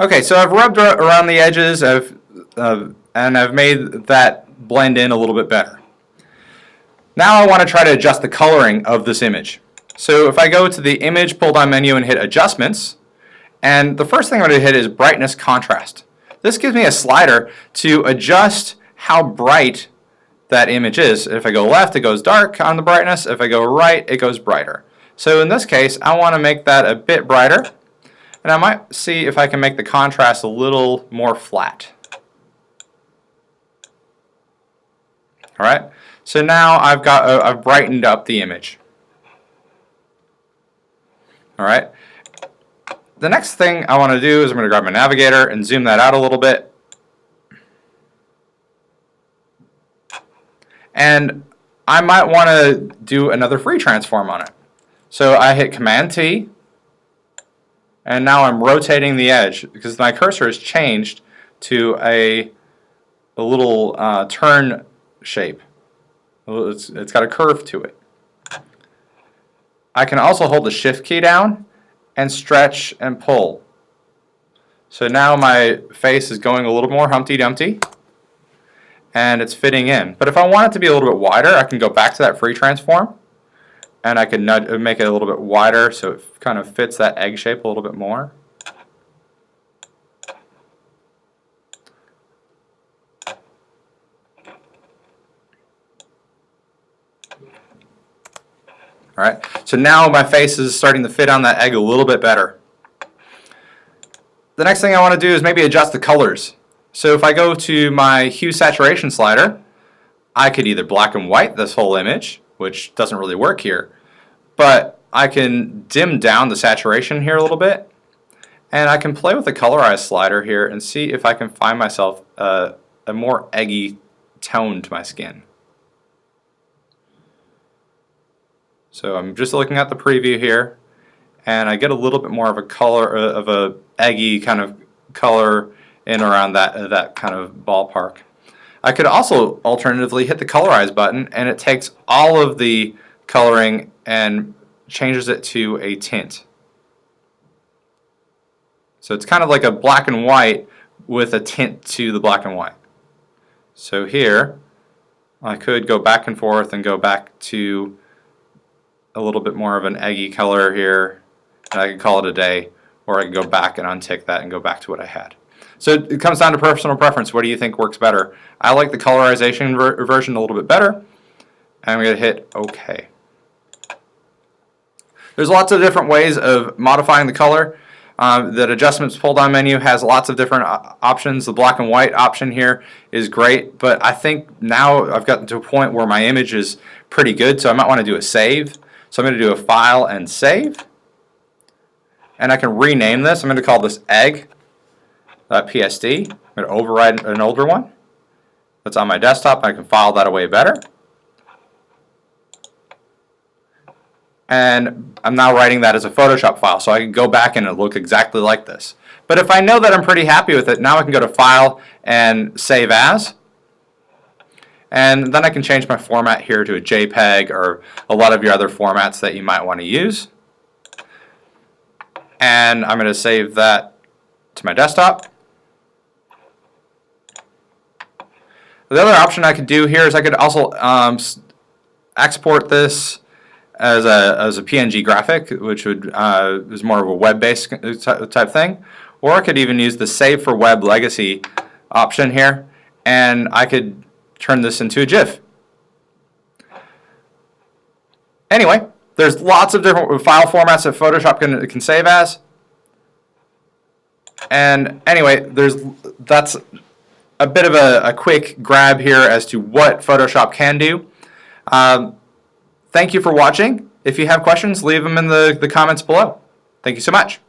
Okay, so I've rubbed around the edges and I've made that blend in a little bit better. Now I want to try to adjust the coloring of this image. So if I go to the image pull down menu and hit adjustments, and the first thing I'm going to hit is brightness contrast. This gives me a slider to adjust how bright that image is. If I go left, it goes dark on the brightness. If I go right, it goes brighter. So in this case, I want to make that a bit brighter. And I might see if I can make the contrast a little more flat. Alright, so now I've brightened up the image. Alright, the next thing I want to do is I'm going to grab my navigator and zoom that out a little bit. And I might want to do another free transform on it. So I hit Command T. And now I'm rotating the edge because my cursor has changed to a little turn shape. It's got a curve to it. I can also hold the Shift key down and stretch and pull. So now my face is going a little more Humpty Dumpty and it's fitting in. But if I want it to be a little bit wider, I can go back to that free transform and I can make it a little bit wider so it kind of fits that egg shape a little bit more. Alright, so now my face is starting to fit on that egg a little bit better. The next thing I want to do is maybe adjust the colors. So if I go to my hue saturation slider, I could either black and white this whole image, which doesn't really work here, but I can dim down the saturation here a little bit, and I can play with the Colorize slider here and see if I can find myself a more eggy tone to my skin. So I'm just looking at the preview here, and I get a little bit more of a color, of a eggy kind of color in around that kind of ballpark. I could also alternatively hit the Colorize button, and it takes all of the coloring and changes it to a tint. So it's kind of like a black and white with a tint to the black and white. So here I could go back and forth and go back to a little bit more of an eggy color here, and I could call it a day, or I could go back and untick that and go back to what I had. So it comes down to personal preference. What do you think works better? I like the colorization version a little bit better. I'm going to hit OK. There's lots of different ways of modifying the color. That adjustments pull down menu has lots of different options. The black and white option here is great, but I think now I've gotten to a point where my image is pretty good, so I might want to do a save. So I'm going to do a file and save, and I can rename this. I'm going to call this egg.psd. I'm going to override an older one that's on my desktop. I can file that away better. And I'm now writing that as a Photoshop file, so I can go back and it'll look exactly like this. But if I know that I'm pretty happy with it, now I can go to File and Save As. And then I can change my format here to a JPEG or a lot of your other formats that you might want to use. And I'm going to save that to my desktop. The other option I could do here is I could also export this as a PNG graphic, which would is more of a web-based type thing, or I could even use the Save for Web Legacy option here, and I could turn this into a GIF. Anyway, there's lots of different file formats that Photoshop can save as, and anyway, that's a bit of a quick grab here as to what Photoshop can do. Thank you for watching. If you have questions, leave them in the comments below. Thank you so much.